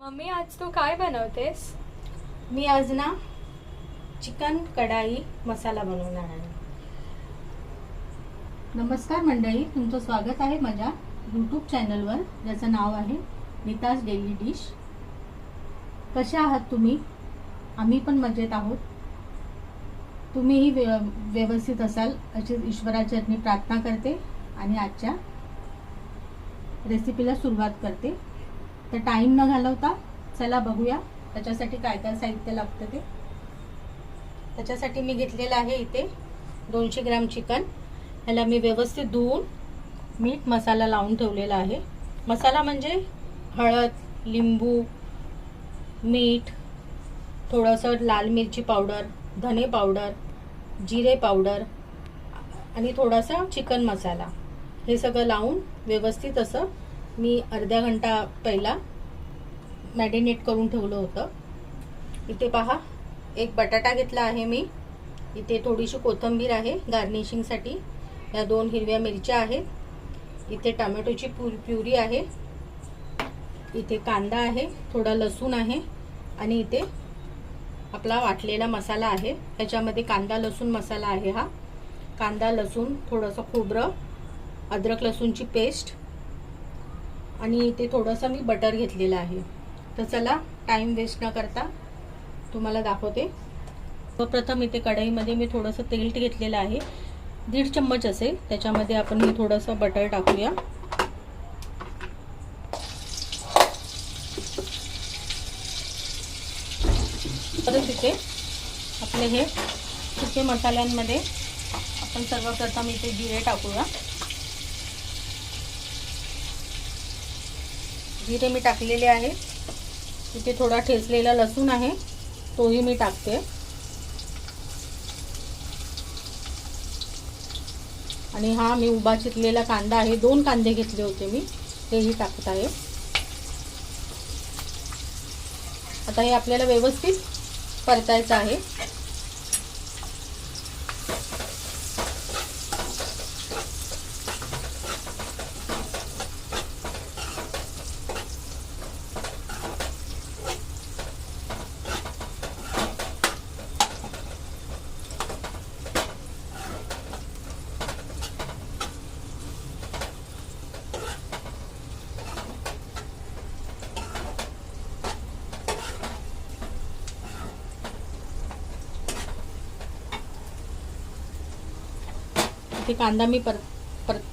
Mummy आज तू काय बनवतेस? मी आज ना चिकन कढाई मसाला बनवणार आहे. नमस्कार मंडळी, तुमचं स्वागत आहे माझ्या यूट्यूब चॅनलवर ज्याचं नाव आहे नीताज डेली डिश. कशा आहात तुम्ही? आम्ही पण मजेत आहोत. तुम्हीही व्यवस्थित असाल अशी ईश्वराची मी प्रार्थना करते आणि आजच्या रेसिपीला सुरुवात करते. तर टाईम न घालवता चला बघूया त्याच्यासाठी काय काय साहित्य लागतं ते. त्याच्यासाठी मी घेतलेलं आहे इथे 200 ग्रॅम चिकन. ह्याला मी व्यवस्थित धुवून मीठ मसाला लावून ठेवलेला आहे. मसाला म्हणजे हळद, लिंबू, मीठ, थोडंसं लाल मिरची पावडर, धने पावडर, जिरे पावडर आणि थोडासा चिकन मसाला, हे सगळं लावून व्यवस्थित असं मी अर्धा घंटा पहिला मॅरिनेट करून ठेवलं होतं. इथे पहा, एक बटाटा घेतला आहे मी. इथे थोडीशी कोथिंबीर आहे गार्निशिंगसाठी. या 2 हिरव्या मिरच्या आहेत. इथे टोमॅटोची प्युरी आहे. इथे कांदा आहे, थोडा लसूण आहे आणि इथे आपला वाटलेला मसाला आहे. त्याच्यामध्ये कांदा लसूण मसाला आहे. हा कांदा लसूण, थोडंसं खोबरं, अद्रक लसूणची पेस्ट आणि इथे थोडंसं मी बटर घेतलेलं आहे. तर चला टाइम वेस्ट न करता तुम्हाला दाखवते. प्रथम इथे कढईमध्ये मी थोडंसं तेल घेतलेलं आहे, 1.5 चम्मच असेल. त्याच्यामध्ये आपण हे थोडंसं बटर टाकूया. परत इथे आपले हे सुके मसाल्यांमध्ये आपण सर्वप्रथम इथे जिरे टाकूया. जिरे मी टाकलेले आहे. इथे थोडा ठेचलेला लसूण आहे, तोही मी टाकते. आणि हा मी उभा चिरलेला कांदा आहे, 2 कांदे घेतले होते मी, तेही टाकत आहे. आता हे आपल्याला व्यवस्थित परतायचं आहे. ते कांदा मी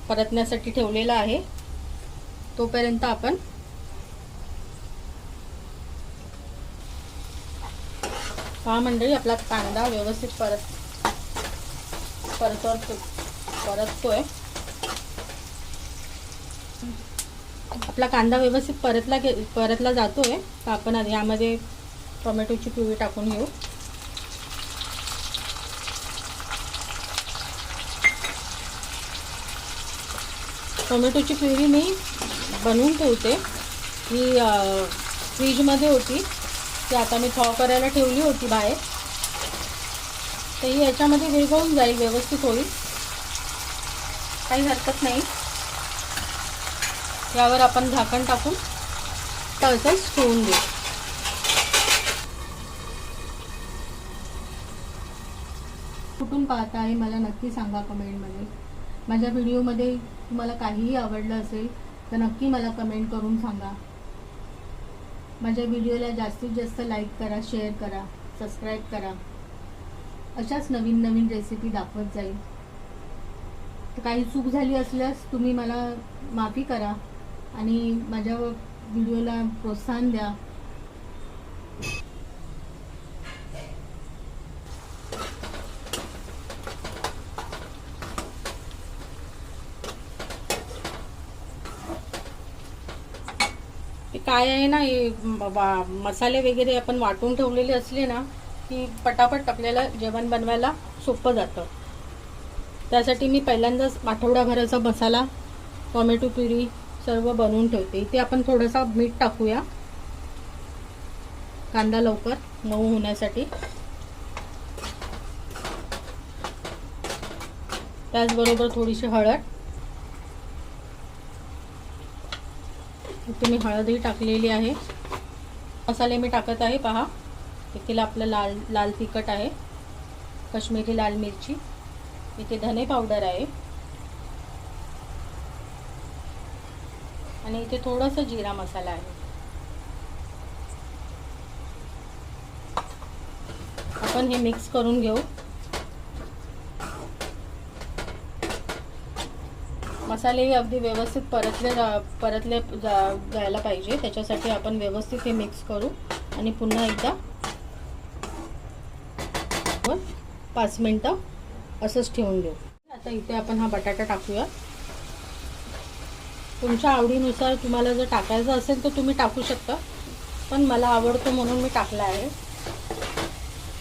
परतण्यासाठी ठेवलेला आहे. तोपर्यंत आपण हा मंडळी आपला कांदा व्यवस्थित परततोय. आपला कांदा व्यवस्थित परतला जातोय. तर आपण यामध्ये टोमॅटोची प्युरी टाकून घेऊ. टोमॅटोची प्युरी मी बनवून ठेवते. ही फ्रीजमध्ये होती, ती आता मी थॉ करायला ठेवली होती बाहेर. तर ही याच्यामध्ये विरघळून जाईल, व्यवस्थित होईल, काही हरकत नाही. यावर आपण झाकण टाकून तसंच ठेवून देऊ. कुठून पाहता आहे मला नक्की सांगा कमेंटमध्ये. माझ्या व्हिडिओमध्ये तुम्हाला काहीही आवडलं असेल तर नक्की मला कमेंट करून सांगा. माझ्या व्हिडिओला जास्तीत जास्त लाईक करा, शेअर करा, सबस्क्राईब करा. अशाच नवीन नवीन रेसिपी दाखवत जाईल. तर काही चूक झाली असल्यास तुम्ही मला माफी करा आणि माझ्या व्हिडिओला प्रोत्साहन द्या. काय आहे ना, मसाले वगैरे आपण वाटून ठेवलेले असले ना की पटापट आपल्याला जेवण बनवायला सोपं जातं. त्यासाठी मी पहिल्यांदाच आठवडाभराचा मसाला, टोमॅटो प्युरी सर्व बनवून ठेवते. इथे आपण थोडासा मीठ टाकूया, कांदा लवकर मऊ होण्यासाठी. त्याचबरोबर थोडीशी हळद. इथे मी हळदही टाकलेली आहे. मसाले मी टाकत आहे पहा. इथे आपलं लाल लाल तिखट आहे, काश्मीरी लाल मिरची, इथे धने पावडर आहे आणि इथे थोडंसं जिरा मसाला आहे. आपण हे मिक्स करून घेऊ. मसाले हे अगदी व्यवस्थित परतले जायला पाहिजे, त्याच्यासाठी आपण व्यवस्थित हे मिक्स करू आणि पुन्हा एकदा 5 मिनिटं असंच ठेवून घेऊ. आता इथे आपण हा बटाटा टाकूया. तुमच्या आवडीनुसार तुम्हाला जर टाकायचं असेल तर तुम्ही टाकू शकता, पण मला आवडतो म्हणून मी टाकला आहे.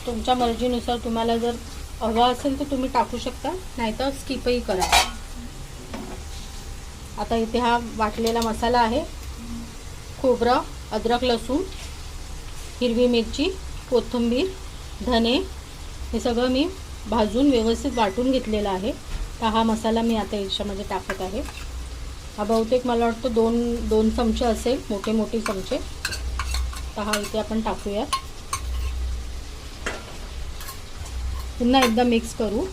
तुमच्या मर्जीनुसार तुम्हाला जर हवा असेल तर तुम्ही टाकू शकता, नाहीतर स्किपही करा. आता इथे हा वाटलेला मसाला आहे. खोबरं, अद्रक, लसूण, हिरवी मिरची, कोथिंबीर, धने हे सगळं मी भाजून व्यवस्थित वाटून घेतलेलं आहे. तर हा मसाला मी आता याच्यामध्ये टाकत आहे. हा बहुतेक मला वाटतं दोन चमचे असेल, मोठे चमचे. तर हा इथे आपण टाकूया. पुन्हा एकदा मिक्स करू.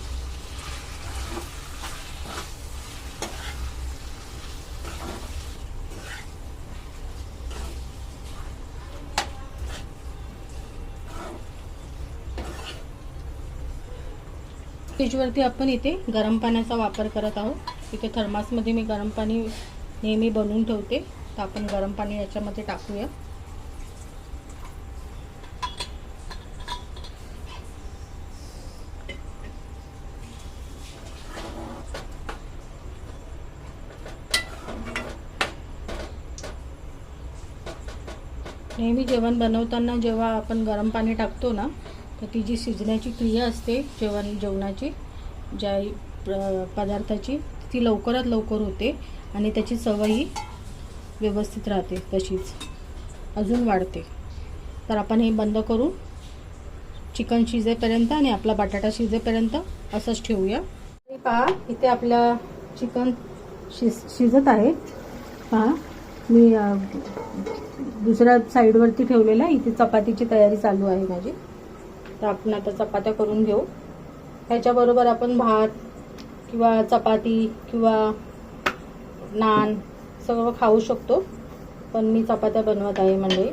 फ्रीजवरती आपण इथे गरम पाण्याचा वापर करत आहोत. इथे थर्मासमध्ये मी गरम पाणी नेहमी बनवून ठेवते. तर आपण गरम पाणी याच्यामध्ये टाकूया. नेहमी जेवण बनवताना जेव्हा आपण गरम पाणी टाकतो ना, तर ती जी शिजण्याची क्रिया असते जेवणाची ज्या पदार्थाची, ती लवकरात लवकर होते आणि त्याची चवही व्यवस्थित राहते, तशीच अजून वाढते. तर आपण हे बंद करू. चिकन शिजेपर्यंत आणि आपला बटाटा शिजेपर्यंत असंच ठेवूया. पहा इथे आपलं चिकन शिजत आहे. पहा मी दुसऱ्या साईडवरती ठेवलेलं आहे. इथे चपातीची तयारी चालू आहे माझी. तर आपण आता चपात्या करून घेऊ. ह्याच्याबरोबर आपण भात किंवा चपाती किंवा नान सगळं खाऊ शकतो, पण मी चपात्या बनवत आहे. म्हणजे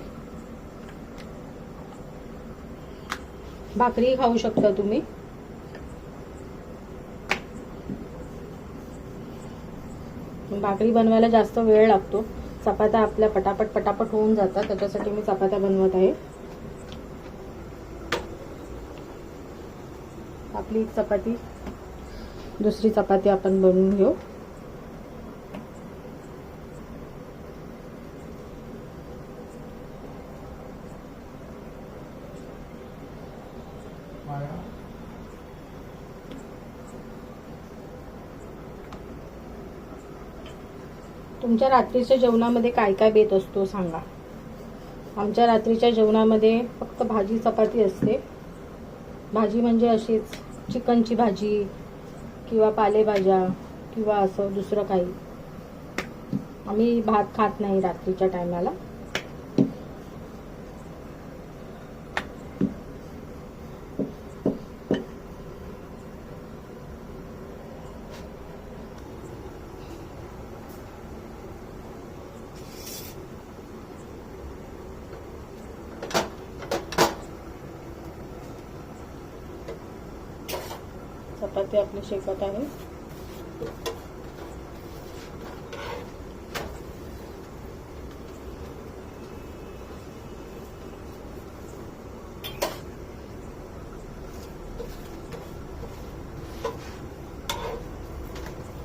भाकरी खाऊ शकता तुम्ही. भाकरी बनवायला जास्त वेळ लागतो, चपात्या आपल्या पटापट होऊन जातात. त्याच्यासाठी मी चपात्या बनवत आहे. आपली एक चपाती, दुसरी चपाती आपण बनवून घेऊ. तुमच्या रात्रीच्या जेवणामध्ये काय काय बेत असतो सांगा. आमच्या रात्रीच्या जेवणामध्ये फक्त भाजी चपाती असते. भाजी म्हणजे अशीच चिकनची भाजी किंवा पालेभाज्या किंवा असं दुसरं काही. आम्ही भात खात नाही रात्रीच्या टायमाला. चपाती आपली शेकत आहे.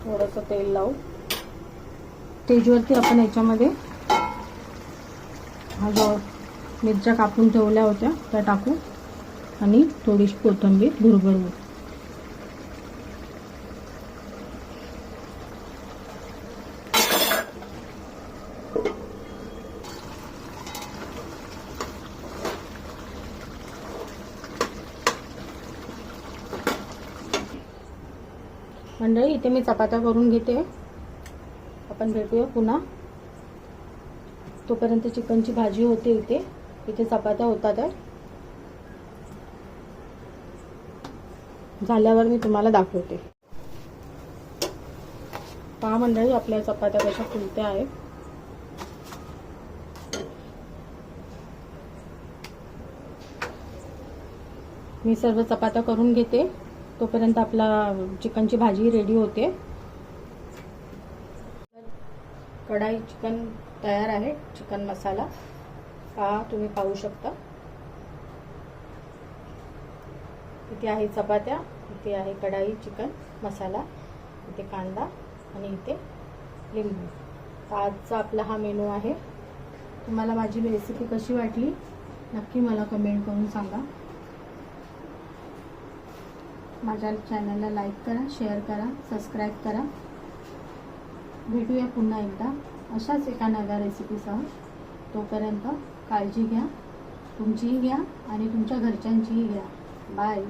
थोडंसं तेल लावू. स्टेजवरती आपण याच्यामध्ये हा जो मिरच्या कापून ठेवल्या होत्या त्या टाकू आणि थोडीशी कोथिंबीर भुरभरू. मंडळी इथे मी चपात्या करून घेते. आपण भेटूया पुन्हा. तोपर्यंत चिकनची भाजी होते इथे. इथे चपात्या होतात आहे. झाल्यावर मी तुम्हाला दाखवते. पहा मंडळी, आपल्या चपात्या कशा फुलत्या आहेत. मी सर्व चपात्या करून घेते, तोपर्यंत आपला चिकनची भाजी रेडी होते. कढाई चिकन तयार आहे. चिकन मसाला पहा, तुम्ही पाहू शकता. इथे आहे चपात्या, इथे आहे कढाई चिकन मसाला, इथे कांदा आणि इथे लिंबू. तर आजचा आपला हा मेनू आहे. तुम्हाला माझी रेसिपी कशी वाटली नक्की मला कमेंट करून सांगा. माझ्या चॅनलला लाईक करा, शेअर करा, सबस्क्राईब करा. भेटूया पुन्हा एकदा अशाच एका नव्या रेसिपीसह. तोपर्यंत काळजी घ्या, तुमचीही घ्या आणि तुमच्या घरच्यांचीही घ्या. बाय.